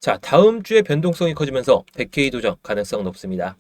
자, 다음 주에 변동성이 커지면서 100K 도전 가능성 높습니다.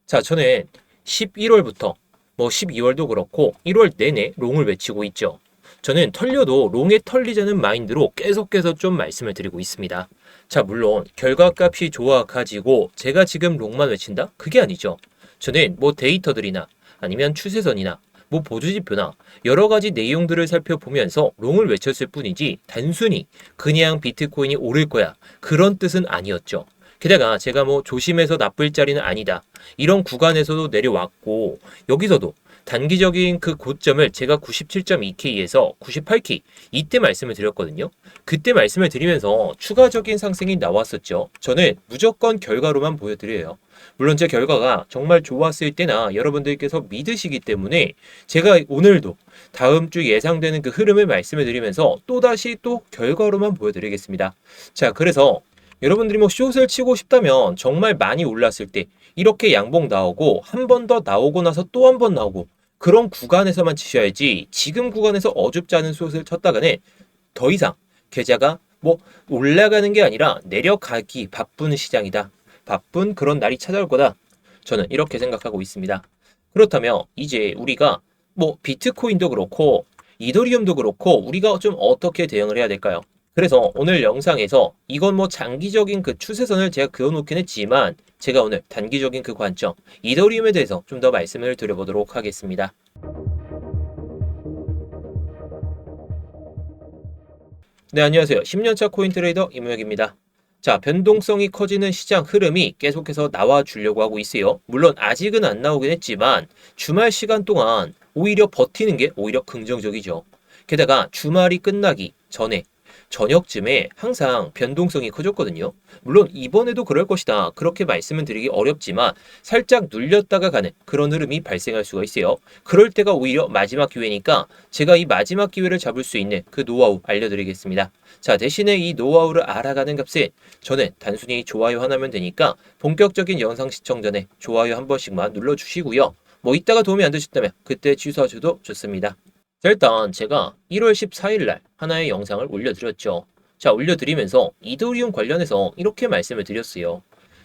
자, 저는 11월부터 12월도 그렇고 1월 내내 롱을 외치고 있죠. 저는 털려도 롱에 털리자는 마인드로 계속해서 좀 말씀을 드리고 있습니다. 자, 물론 결과값이 좋아가지고 제가 지금 롱만 외친다? 그게 아니죠. 저는 데이터들이나 아니면 추세선이나 보조지표나 여러 가지 내용들을 살펴보면서 롱을 외쳤을 뿐이지 단순히 그냥 비트코인이 오를 거야 그런 뜻은 아니었죠. 게다가 제가 조심해서 나쁠 자리는 아니다. 이런 구간에서도 내려왔고 여기서도 단기적인 그 고점을 제가 97.2K에서 98K 이때 말씀을 드렸거든요. 그때 말씀을 드리면서 추가적인 상승이 나왔었죠. 저는 무조건 결과로만 보여드려요. 물론 제 결과가 정말 좋았을 때나 여러분들께서 믿으시기 때문에 제가 오늘도 다음 주 예상되는 그 흐름을 말씀을 드리면서 또다시 또 결과로만 보여드리겠습니다. 자, 그래서 여러분들이 숏을 치고 싶다면 정말 많이 올랐을 때 이렇게 양봉 나오고 한 번 더 나오고 나서 또 한 번 나오고 그런 구간에서만 치셔야지 지금 구간에서 어줍지 않은 숏을 쳤다가는 더 이상 계좌가 올라가는 게 아니라 내려가기 바쁜 시장이다. 바쁜 그런 날이 찾아올 거다. 저는 이렇게 생각하고 있습니다. 그렇다면 이제 우리가 비트코인도 그렇고 이더리움도 그렇고 우리가 좀 어떻게 대응을 해야 될까요? 그래서 오늘 영상에서 이건 장기적인 그 추세선을 제가 그어놓긴 했지만 제가 오늘 단기적인 그 관점 이더리움에 대해서 좀 더 말씀을 드려보도록 하겠습니다. 네, 안녕하세요. 10년차 코인 트레이더 이무혁입니다. 자, 변동성이 커지는 시장 흐름이 계속해서 나와주려고 하고 있어요. 물론 아직은 안 나오긴 했지만 주말 시간 동안 오히려 버티는 게 오히려 긍정적이죠. 게다가 주말이 끝나기 전에 저녁쯤에 항상 변동성이 커졌거든요. 물론 이번에도 그럴 것이다. 그렇게 말씀은 드리기 어렵지만 살짝 눌렸다가 가는 그런 흐름이 발생할 수가 있어요. 그럴 때가 오히려 마지막 기회니까 제가 이 마지막 기회를 잡을 수 있는 그 노하우 알려드리겠습니다. 자, 대신에 이 노하우를 알아가는 값은 저는 단순히 좋아요 하나면 되니까 본격적인 영상 시청 전에 좋아요 한 번씩만 눌러주시고요. 이따가 도움이 안 되셨다면 그때 취소하셔도 좋습니다. 자, 일단 제가 1월 14일 날 하나의 영상을 올려드렸죠. 자, 올려드리면서 이더리움 관련해서 이렇게 말씀을 드렸어요.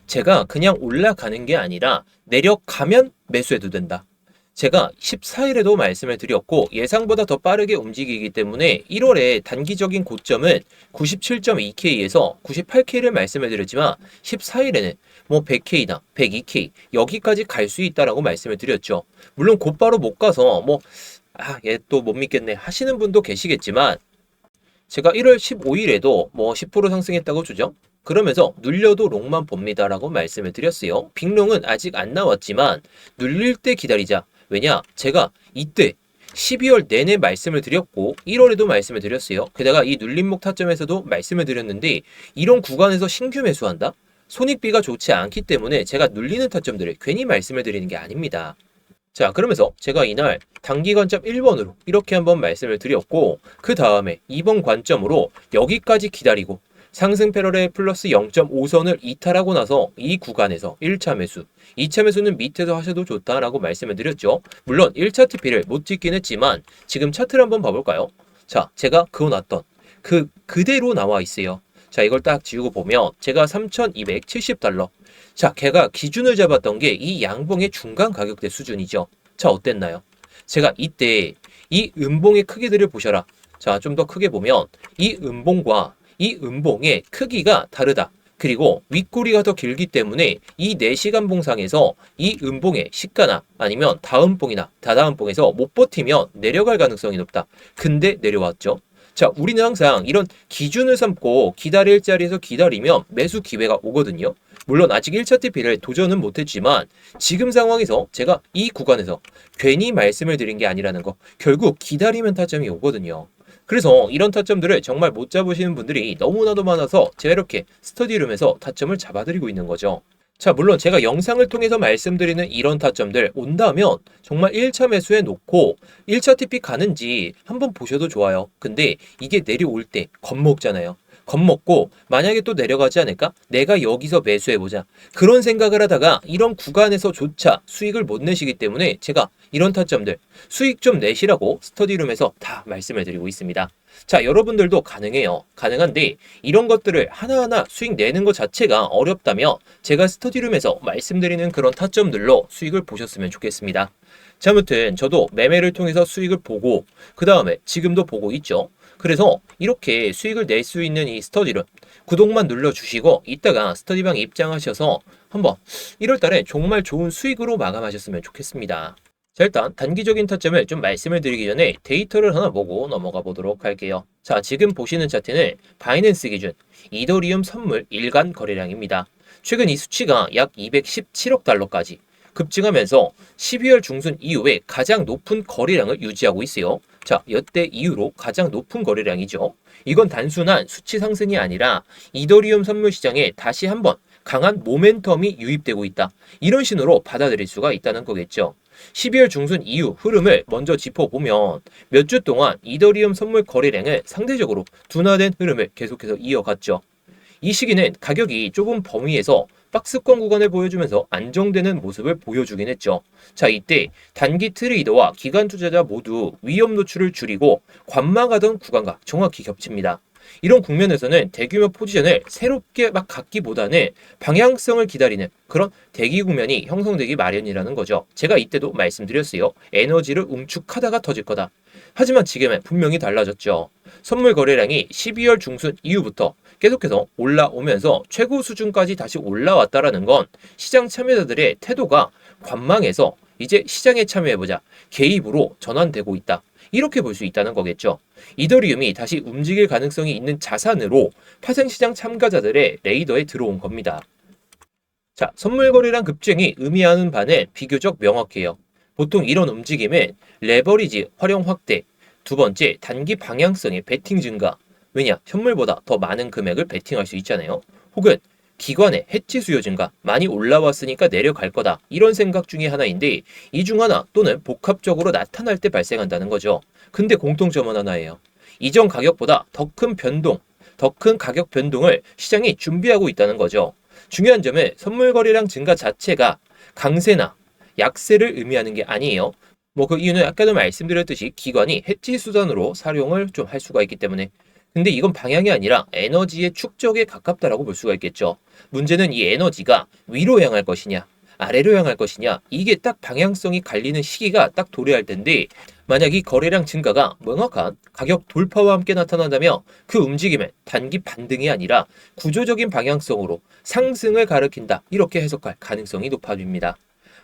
제가 그냥 올라가는 게 아니라 내려가면 매수해도 된다. 제가 14일에도 말씀을 드렸고 예상보다 더 빠르게 움직이기 때문에 1월에 단기적인 고점은 97.2K에서 98K를 말씀을 드렸지만 14일에는 100K나 102K 여기까지 갈 수 있다라고 말씀을 드렸죠. 물론 곧바로 못 가서 얘 또 못 믿겠네 하시는 분도 계시겠지만 제가 1월 15일에도 10% 상승했다고 주죠. 그러면서 눌려도 롱만 봅니다라고 말씀을 드렸어요. 빅롱은 아직 안 나왔지만 눌릴 때 기다리자. 왜냐? 제가 이때 12월 내내 말씀을 드렸고 1월에도 말씀을 드렸어요. 게다가 이 눌림목 타점에서도 말씀을 드렸는데 이런 구간에서 신규 매수한다? 손익비가 좋지 않기 때문에 제가 눌리는 타점들을 괜히 말씀을 드리는 게 아닙니다. 자, 그러면서 제가 이날 단기 관점 1번으로 이렇게 한번 말씀을 드렸고 그 다음에 2번 관점으로 여기까지 기다리고 상승 패러렐 플러스 0.5선을 이탈하고 나서 이 구간에서 1차 매수, 2차 매수는 밑에서 하셔도 좋다라고 말씀을 드렸죠. 물론 1차 TP를 못 찍긴 했지만 지금 차트를 한번 봐볼까요? 자, 제가 그어놨던 그대로 나와 있어요. 자, 이걸 딱 지우고 보면 제가 3,270달러. 자, 걔가 기준을 잡았던 게 이 양봉의 중간 가격대 수준이죠. 자, 어땠나요? 제가 이때 이 음봉의 크기들을 보셔라. 자, 좀 더 크게 보면 이 음봉과 이 음봉의 크기가 다르다. 그리고 윗꼬리가 더 길기 때문에 이 4시간 봉상에서 이 음봉의 시가나 아니면 다음 봉이나 다다음 봉에서 못 버티면 내려갈 가능성이 높다. 근데 내려왔죠. 자, 우리는 항상 이런 기준을 삼고 기다릴 자리에서 기다리면 매수 기회가 오거든요. 물론 아직 1차 TP를 도전은 못했지만 지금 상황에서 제가 이 구간에서 괜히 말씀을 드린 게 아니라는 거 결국 기다리면 타점이 오거든요. 그래서 이런 타점들을 정말 못 잡으시는 분들이 너무나도 많아서 제가 이렇게 스터디룸에서 타점을 잡아드리고 있는 거죠. 자, 물론 제가 영상을 통해서 말씀드리는 이런 타점들 온다면 정말 1차 매수해 놓고 1차 TP 가는지 한번 보셔도 좋아요. 근데 이게 내려올 때 겁먹잖아요. 겁먹고 만약에 또 내려가지 않을까? 내가 여기서 매수해보자. 그런 생각을 하다가 이런 구간에서조차 수익을 못 내시기 때문에 제가 이런 타점들 수익 좀 내시라고 스터디룸에서 다 말씀을 드리고 있습니다. 자, 여러분들도 가능해요. 가능한데 이런 것들을 하나하나 수익 내는 것 자체가 어렵다면 제가 스터디룸에서 말씀드리는 그런 타점들로 수익을 보셨으면 좋겠습니다. 자, 아무튼 저도 매매를 통해서 수익을 보고 그 다음에 지금도 보고 있죠. 그래서 이렇게 수익을 낼 수 있는 이 스터디룸 구독만 눌러주시고 이따가 스터디방에 입장하셔서 한번 1월달에 정말 좋은 수익으로 마감하셨으면 좋겠습니다. 자, 일단 단기적인 타점을 좀 말씀을 드리기 전에 데이터를 하나 보고 넘어가 보도록 할게요. 자, 지금 보시는 차트는 바이낸스 기준 이더리움 선물 일간 거래량입니다. 최근 이 수치가 약 217억 달러까지 급증하면서 12월 중순 이후에 가장 높은 거래량을 유지하고 있어요. 자, 여태 이후로 가장 높은 거래량이죠. 이건 단순한 수치 상승이 아니라 이더리움 선물 시장에 다시 한번 강한 모멘텀이 유입되고 있다. 이런 신호로 받아들일 수가 있다는 거겠죠. 12월 중순 이후 흐름을 먼저 짚어보면 몇 주 동안 이더리움 선물 거래량은 상대적으로 둔화된 흐름을 계속해서 이어갔죠. 이 시기는 가격이 좁은 범위에서 박스권 구간을 보여주면서 안정되는 모습을 보여주긴 했죠. 자, 이때 단기 트레이더와 기관 투자자 모두 위험 노출을 줄이고 관망하던 구간과 정확히 겹칩니다. 이런 국면에서는 대규모 포지션을 새롭게 막 갖기보다는 방향성을 기다리는 그런 대기 국면이 형성되기 마련이라는 거죠. 제가 이때도 말씀드렸어요. 에너지를 응축하다가 터질 거다. 하지만 지금은 분명히 달라졌죠. 선물 거래량이 12월 중순 이후부터 계속해서 올라오면서 최고 수준까지 다시 올라왔다라는 건 시장 참여자들의 태도가 관망해서 이제 시장에 참여해보자 개입으로 전환되고 있다. 이렇게 볼 수 있다는 거겠죠. 이더리움이 다시 움직일 가능성이 있는 자산으로 파생시장 참가자들의 레이더에 들어온 겁니다. 자, 선물 거래량 급증이 의미하는 바는 비교적 명확해요. 보통 이런 움직임은 레버리지 활용 확대, 두 번째 단기 방향성의 베팅 증가, 왜냐? 현물보다 더 많은 금액을 베팅할 수 있잖아요. 혹은 기관의 해치 수요 증가, 많이 올라왔으니까 내려갈 거다. 이런 생각 중에 하나인데 이 중 하나 또는 복합적으로 나타날 때 발생한다는 거죠. 근데 공통점은 하나예요. 이전 가격보다 더 큰 변동, 더 큰 가격 변동을 시장이 준비하고 있다는 거죠. 중요한 점은 선물 거래량 증가 자체가 강세나 약세를 의미하는 게 아니에요. 뭐 그 이유는 아까도 말씀드렸듯이 기관이 해치 수단으로 사용을 좀 할 수가 있기 때문에. 근데 이건 방향이 아니라 에너지의 축적에 가깝다라고 볼 수가 있겠죠. 문제는 이 에너지가 위로 향할 것이냐, 아래로 향할 것이냐, 이게 딱 방향성이 갈리는 시기가 딱 도래할 텐데 만약 이 거래량 증가가 명확한 가격 돌파와 함께 나타난다면 그 움직임은 단기 반등이 아니라 구조적인 방향성으로 상승을 가리킨다. 이렇게 해석할 가능성이 높아집니다.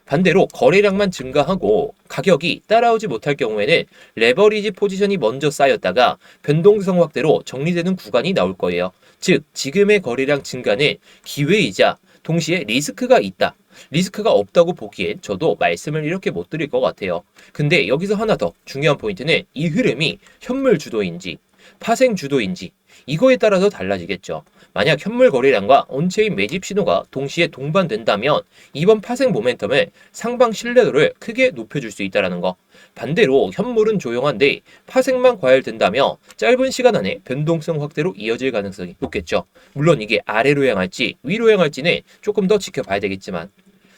반대로 거래량만 증가하고 가격이 따라오지 못할 경우에는 레버리지 포지션이 먼저 쌓였다가 변동성 확대로 정리되는 구간이 나올 거예요. 즉 지금의 거래량 증가는 기회이자 동시에 리스크가 있다. 리스크가 없다고 보기엔 저도 말씀을 이렇게 못 드릴 것 같아요. 근데 여기서 하나 더 중요한 포인트는 이 흐름이 현물 주도인지 파생 주도인지 이거에 따라서 달라지겠죠. 만약 현물 거래량과 온체인 매집 신호가 동시에 동반된다면 이번 파생 모멘텀을 상방 신뢰도를 크게 높여줄 수 있다는 거. 반대로 현물은 조용한데 파생만 과열된다면 짧은 시간 안에 변동성 확대로 이어질 가능성이 높겠죠. 물론 이게 아래로 향할지 위로 향할지는 조금 더 지켜봐야 되겠지만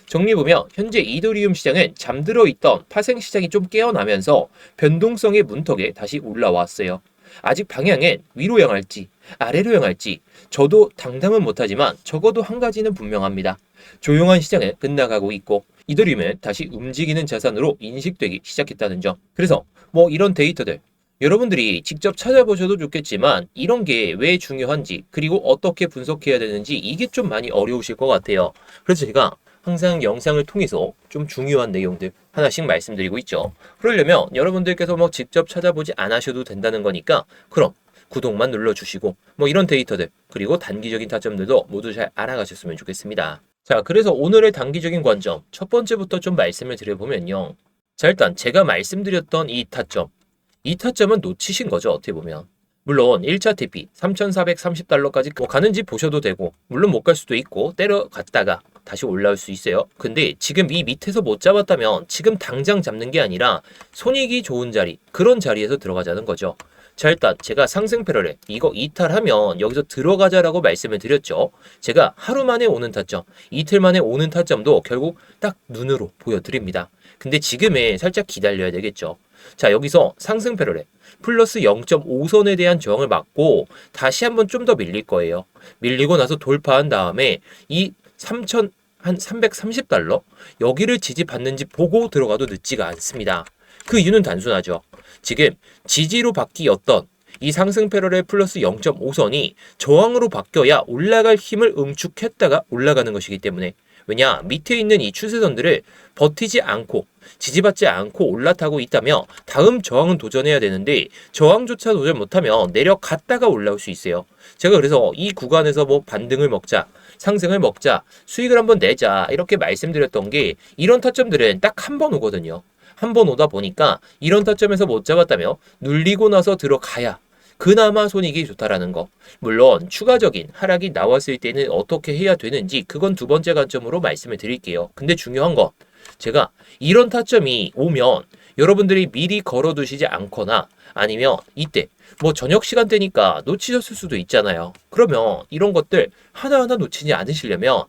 정리해보면 현재 이더리움 시장은 잠들어 있던 파생 시장이 좀 깨어나면서 변동성의 문턱에 다시 올라왔어요. 아직 방향은 위로 향할지 아래로 향할지 저도 당담은 못하지만 적어도 한 가지는 분명합니다. 조용한 시장은 끝나가고 있고 이더리움은 다시 움직이는 자산으로 인식되기 시작했다는 점. 그래서 뭐 이런 데이터들 여러분들이 직접 찾아보셔도 좋겠지만 이런 게 왜 중요한지 그리고 어떻게 분석해야 되는지 이게 좀 많이 어려우실 것 같아요. 그래서 제가 항상 영상을 통해서 좀 중요한 내용들 하나씩 말씀드리고 있죠. 그러려면 여러분들께서 뭐 직접 찾아보지 않으셔도 된다는 거니까 그럼 구독만 눌러주시고 뭐 이런 데이터들 그리고 단기적인 타점들도 모두 잘 알아가셨으면 좋겠습니다. 자, 그래서 오늘의 단기적인 관점 첫 번째부터 좀 말씀을 드려보면요. 자, 일단 제가 말씀드렸던 이 타점은 놓치신 거죠. 어떻게 보면. 물론 1차 TP 3,430달러까지 가는지 보셔도 되고 물론 못 갈 수도 있고 때려갔다가 다시 올라올 수 있어요. 근데 지금 이 밑에서 못 잡았다면 지금 당장 잡는 게 아니라 손익이 좋은 자리 그런 자리에서 들어가자는 거죠. 자, 일단 제가 상승 패러렐 이거 이탈하면 여기서 들어가자라고 말씀을 드렸죠. 제가 하루 만에 오는 타점, 이틀 만에 오는 타점도 결국 딱 눈으로 보여드립니다. 근데 지금은 살짝 기다려야 되겠죠. 자, 여기서 상승 패러렐 플러스 0.5선에 대한 저항을 맞고 다시 한번 좀 더 밀릴 거예요. 밀리고 나서 돌파한 다음에 이 3,000 한 330달러 여기를 지지받는지 보고 들어가도 늦지가 않습니다. 그 이유는 단순하죠. 지금 지지로 바뀌었던 이 상승 패러렐 플러스 0.5선이 저항으로 바뀌어야 올라갈 힘을 응축했다가 올라가는 것이기 때문에, 왜냐, 밑에 있는 이 추세선들을 버티지 않고 지지받지 않고 올라타고 있다며 다음 저항은 도전해야 되는데 저항조차 도전 못하면 내려갔다가 올라올 수 있어요. 제가 그래서 이 구간에서 뭐 반등을 먹자, 상승을 먹자, 수익을 한번 내자 이렇게 말씀드렸던 게, 이런 타점들은 딱 한 번 오거든요. 한 번 오다 보니까 이런 타점에서 못 잡았다며 눌리고 나서 들어가야 그나마 손익이 좋다라는 거. 물론 추가적인 하락이 나왔을 때는 어떻게 해야 되는지 그건 두 번째 관점으로 말씀을 드릴게요. 근데 중요한 건 제가 이런 타점이 오면 여러분들이 미리 걸어두시지 않거나 아니면 이때 뭐 저녁 시간대니까 놓치셨을 수도 있잖아요. 그러면 이런 것들 하나하나 놓치지 않으시려면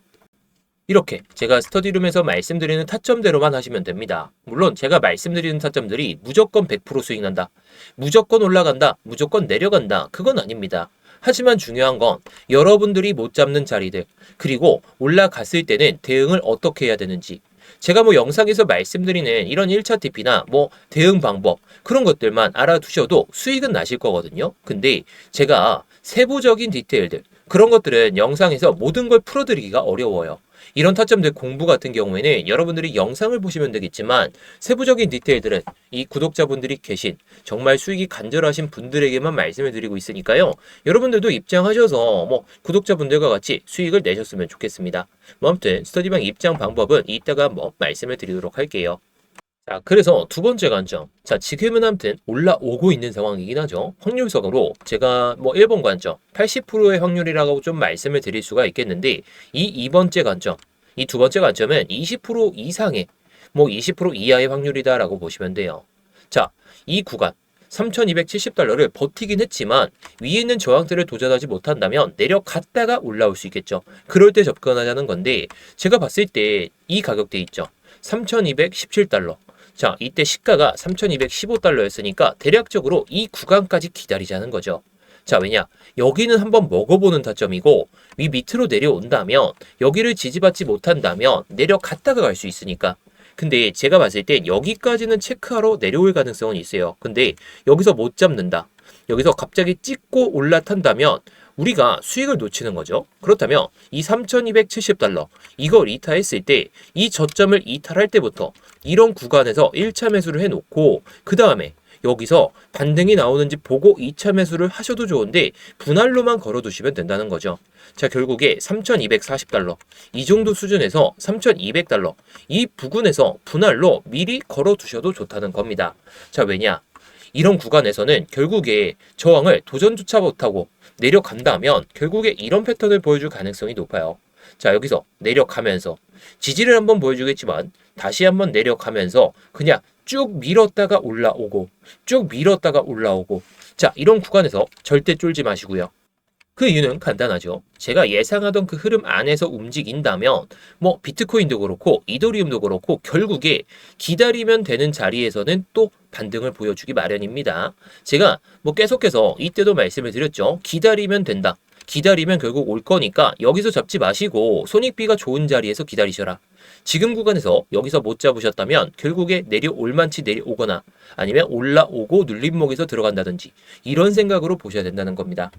이렇게 제가 스터디룸에서 말씀드리는 타점대로만 하시면 됩니다. 물론 제가 말씀드리는 타점들이 무조건 100% 수익 난다, 무조건 올라간다, 무조건 내려간다, 그건 아닙니다. 하지만 중요한 건 여러분들이 못 잡는 자리들, 그리고 올라갔을 때는 대응을 어떻게 해야 되는지, 제가 뭐 영상에서 말씀드리는 이런 1차 TP나 뭐 대응 방법 그런 것들만 알아두셔도 수익은 나실 거거든요. 근데 제가 세부적인 디테일들 그런 것들은 영상에서 모든 걸 풀어드리기가 어려워요. 이런 타점들 공부 같은 경우에는 여러분들이 영상을 보시면 되겠지만 세부적인 디테일들은 이 구독자분들이 계신 정말 수익이 간절하신 분들에게만 말씀을 드리고 있으니까요. 여러분들도 입장하셔서 뭐 구독자분들과 같이 수익을 내셨으면 좋겠습니다. 뭐 아무튼 스터디방 입장 방법은 이따가 뭐 말씀을 드리도록 할게요. 자, 그래서 두 번째 관점. 자, 지금은 아무튼 올라오고 있는 상황이긴 하죠. 확률적으로 제가 뭐 1번 관점, 80%의 확률이라고 좀 말씀을 드릴 수가 있겠는데, 이 2번째 관점, 이 두 번째 관점은 20% 이상의, 뭐 20% 이하의 확률이다라고 보시면 돼요. 자, 이 구간, 3,270달러를 버티긴 했지만 위에 있는 저항들을 도전하지 못한다면 내려갔다가 올라올 수 있겠죠. 그럴 때 접근하자는 건데, 제가 봤을 때 이 가격대 있죠. 3,217달러. 자, 이때 시가가 3,215달러였으니까 대략적으로 이 구간까지 기다리자는 거죠. 자, 왜냐? 여기는 한번 먹어보는 타점이고 위 밑으로 내려온다면 여기를 지지받지 못한다면 내려갔다가 갈 수 있으니까. 근데 제가 봤을 땐 여기까지는 체크하러 내려올 가능성은 있어요. 근데 여기서 못 잡는다, 여기서 갑자기 찍고 올라탄다면 우리가 수익을 놓치는 거죠. 그렇다면 이 3,270달러 이걸 이탈했을 때 이 저점을 이탈할 때부터 이런 구간에서 1차 매수를 해놓고 그 다음에 여기서 반등이 나오는지 보고 2차 매수를 하셔도 좋은데 분할로만 걸어두시면 된다는 거죠. 자, 결국에 3,240달러 이 정도 수준에서 3,200달러 이 부근에서 분할로 미리 걸어두셔도 좋다는 겁니다. 자, 왜냐? 이런 구간에서는 결국에 저항을 도전조차 못하고 내려간다면 결국에 이런 패턴을 보여줄 가능성이 높아요. 자, 여기서 내려가면서 지지를 한번 보여주겠지만 다시 한번 내려가면서 그냥 쭉 밀었다가 올라오고 쭉 밀었다가 올라오고, 자, 이런 구간에서 절대 쫄지 마시고요. 그 이유는 간단하죠. 제가 예상하던 그 흐름 안에서 움직인다면 뭐 비트코인도 그렇고 이더리움도 그렇고 결국에 기다리면 되는 자리에서는 또 반등을 보여주기 마련입니다. 제가 뭐 계속해서 이때도 말씀을 드렸죠. 기다리면 된다, 기다리면 결국 올 거니까 여기서 잡지 마시고 손익비가 좋은 자리에서 기다리셔라. 지금 구간에서 여기서 못 잡으셨다면 결국에 내려올 만치 내려오거나 아니면 올라오고 눌림목에서 들어간다든지 이런 생각으로 보셔야 된다는 겁니다.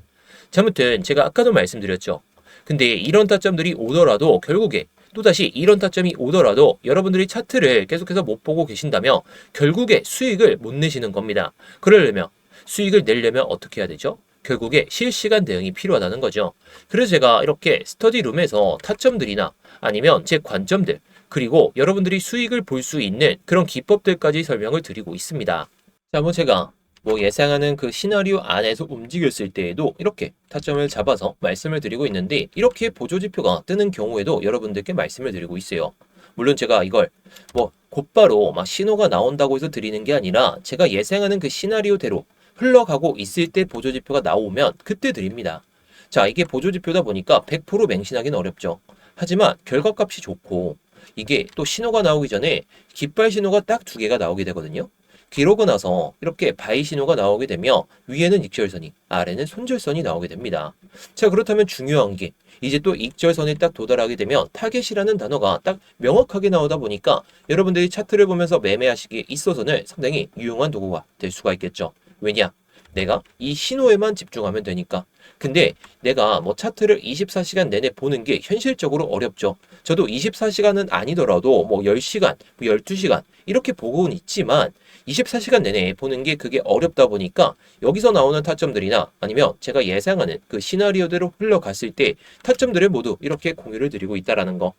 자, 아무튼 제가 아까도 말씀드렸죠. 근데 이런 타점들이 오더라도 결국에 또다시 이런 타점이 오더라도 여러분들이 차트를 계속해서 못 보고 계신다면 결국에 수익을 못 내시는 겁니다. 그러려면 수익을 내려면 어떻게 해야 되죠? 결국에 실시간 대응이 필요하다는 거죠. 그래서 제가 이렇게 스터디룸에서 타점들이나 아니면 제 관점들 그리고 여러분들이 수익을 볼 수 있는 그런 기법들까지 설명을 드리고 있습니다. 자, 뭐 제가 뭐 예상하는 그 시나리오 안에서 움직였을 때에도 이렇게 타점을 잡아서 말씀을 드리고 있는데, 이렇게 보조지표가 뜨는 경우에도 여러분들께 말씀을 드리고 있어요. 물론 제가 이걸 뭐 곧바로 막 신호가 나온다고 해서 드리는 게 아니라 제가 예상하는 그 시나리오대로 흘러가고 있을 때 보조지표가 나오면 그때 드립니다. 자, 이게 보조지표다 보니까 100% 맹신하기는 어렵죠. 하지만 결과값이 좋고 이게 또 신호가 나오기 전에 깃발 신호가 딱 두 개가 나오게 되거든요. 그러고 나서 이렇게 바이 신호가 나오게 되면 위에는 익절선이, 아래는 손절선이 나오게 됩니다. 자, 그렇다면 중요한 게 이제 또 익절선에 딱 도달하게 되면 타겟이라는 단어가 딱 명확하게 나오다 보니까 여러분들이 차트를 보면서 매매하시기에 있어서는 상당히 유용한 도구가 될 수가 있겠죠. 왜냐? 내가 이 신호에만 집중하면 되니까. 근데 내가 뭐 차트를 24시간 내내 보는 게 현실적으로 어렵죠. 저도 24시간은 아니더라도 뭐 10시간, 뭐 12시간 이렇게 보고는 있지만 24시간 내내 보는 게 그게 어렵다 보니까 여기서 나오는 타점들이나 아니면 제가 예상하는 그 시나리오대로 흘러갔을 때 타점들을 모두 이렇게 공유를 드리고 있다라는 거.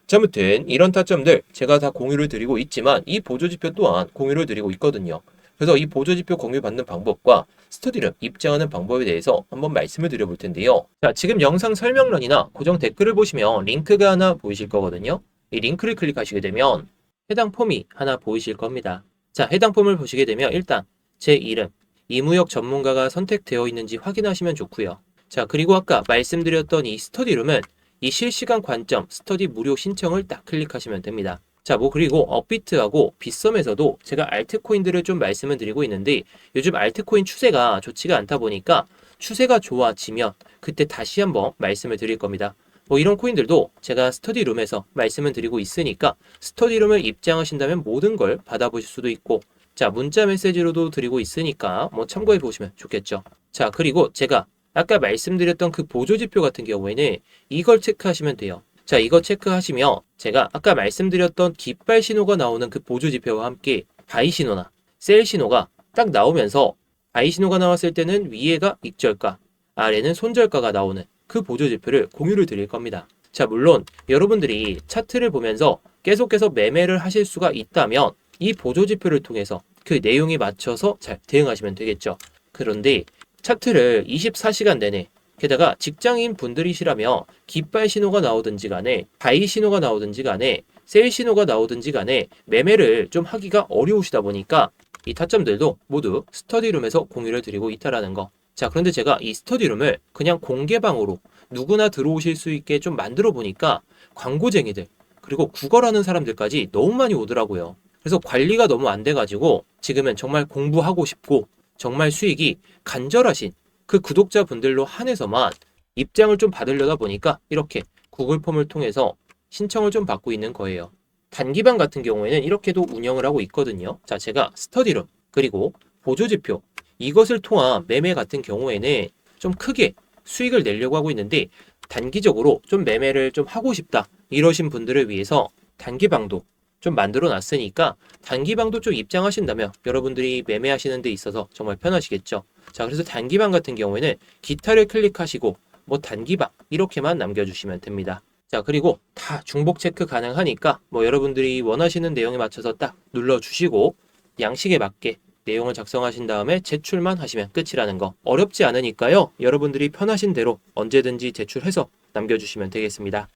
자, 아무튼 이런 타점들 제가 다 공유를 드리고 있지만 이 보조지표 또한 공유를 드리고 있거든요. 그래서 이 보조지표 공유받는 방법과 스터디룸 입장하는 방법에 대해서 한번 말씀을 드려볼 텐데요. 자, 지금 영상 설명란이나 고정 댓글을 보시면 링크가 하나 보이실 거거든요. 이 링크를 클릭하시게 되면 해당 폼이 하나 보이실 겁니다. 자, 해당 폼을 보시게 되면 일단 제 이름, 이무역 전문가가 선택되어 있는지 확인하시면 좋고요. 자, 그리고 아까 말씀드렸던 이 스터디룸은 이 실시간 관점 스터디 무료 신청을 딱 클릭하시면 됩니다. 자, 뭐 그리고 업비트하고 빗썸에서도 제가 알트코인들을 좀 말씀을 드리고 있는데 요즘 알트코인 추세가 좋지가 않다 보니까 추세가 좋아지면 그때 다시 한번 말씀을 드릴 겁니다. 뭐 이런 코인들도 제가 스터디룸에서 말씀을 드리고 있으니까 스터디룸을 입장하신다면 모든 걸 받아보실 수도 있고, 자, 문자 메시지로도 드리고 있으니까 뭐 참고해 보시면 좋겠죠. 자, 그리고 제가 아까 말씀드렸던 그 보조지표 같은 경우에는 이걸 체크하시면 돼요. 자, 이거 체크하시면 제가 아까 말씀드렸던 깃발 신호가 나오는 그 보조지표와 함께 바이 신호나 셀 신호가 딱 나오면서 바이 신호가 나왔을 때는 위에가 익절가, 아래는 손절가가 나오는 그 보조지표를 공유를 드릴 겁니다. 자, 물론 여러분들이 차트를 보면서 계속해서 매매를 하실 수가 있다면 이 보조지표를 통해서 그 내용에 맞춰서 잘 대응하시면 되겠죠. 그런데 차트를 24시간 내내 게다가 직장인 분들이시라면 깃발 신호가 나오든지 간에 바이 신호가 나오든지 간에 셀 신호가 나오든지 간에 매매를 좀 하기가 어려우시다 보니까 이 타점들도 모두 스터디룸에서 공유를 드리고 있다라는 거. 자, 그런데 제가 이 스터디룸을 그냥 공개방으로 누구나 들어오실 수 있게 좀 만들어 보니까 광고쟁이들 그리고 구걸하는 사람들까지 너무 많이 오더라고요. 그래서 관리가 너무 안 돼가지고 지금은 정말 공부하고 싶고 정말 수익이 간절하신 그 구독자분들로 한해서만 입장을 좀 받으려다 보니까 이렇게 구글 폼을 통해서 신청을 좀 받고 있는 거예요. 단기방 같은 경우에는 이렇게도 운영을 하고 있거든요. 자, 제가 스터디룸 그리고 보조지표 이것을 통한 매매 같은 경우에는 좀 크게 수익을 내려고 하고 있는데 단기적으로 좀 매매를 좀 하고 싶다 이러신 분들을 위해서 단기방도 좀 만들어 놨으니까 단기방도 좀 입장하신다면 여러분들이 매매하시는 데 있어서 정말 편하시겠죠. 자, 그래서 단기방 같은 경우에는 기타를 클릭하시고 뭐 단기방 이렇게만 남겨주시면 됩니다. 자, 그리고 다 중복 체크 가능하니까 뭐 여러분들이 원하시는 내용에 맞춰서 딱 눌러주시고 양식에 맞게 내용을 작성하신 다음에 제출만 하시면 끝이라는 거. 어렵지 않으니까요. 여러분들이 편하신 대로 언제든지 제출해서 남겨주시면 되겠습니다.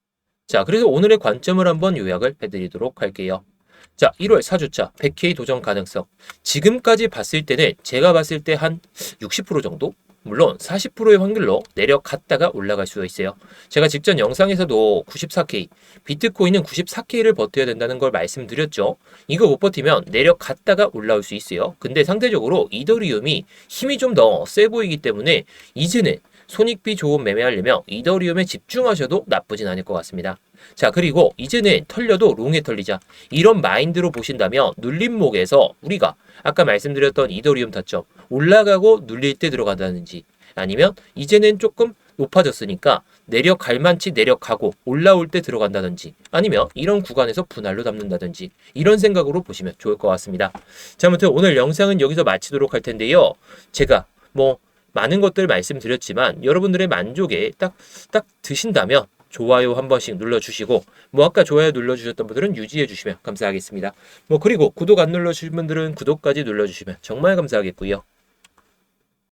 자, 그래서 오늘의 관점을 한번 요약을 해드리도록 할게요. 자, 1월 4주차 100K 도전 가능성. 지금까지 봤을 때는 제가 봤을 때 한 60% 정도? 물론 40%의 확률로 내려갔다가 올라갈 수가 있어요. 제가 직전 영상에서도 94K, 비트코인은 94K를 버텨야 된다는 걸 말씀드렸죠. 이거 못 버티면 내려갔다가 올라올 수 있어요. 근데 상대적으로 이더리움이 힘이 좀 더 세 보이기 때문에 이제는 손익비 좋은 매매하려면 이더리움에 집중하셔도 나쁘진 않을 것 같습니다. 자, 그리고 이제는 털려도 롱에 털리자. 이런 마인드로 보신다면 눌림목에서 우리가 아까 말씀드렸던 이더리움 타점 올라가고 눌릴 때 들어간다든지 아니면 이제는 조금 높아졌으니까 내려갈 만치 내려가고 올라올 때 들어간다든지 아니면 이런 구간에서 분할로 담는다든지 이런 생각으로 보시면 좋을 것 같습니다. 자, 아무튼 오늘 영상은 여기서 마치도록 할 텐데요. 제가 뭐 많은 것들 말씀드렸지만 여러분들의 만족에 딱 드신다면 좋아요 한 번씩 눌러주시고 뭐 아까 좋아요 눌러주셨던 분들은 유지해 주시면 감사하겠습니다. 뭐 그리고 구독 안 눌러주신 분들은 구독까지 눌러주시면 정말 감사하겠고요.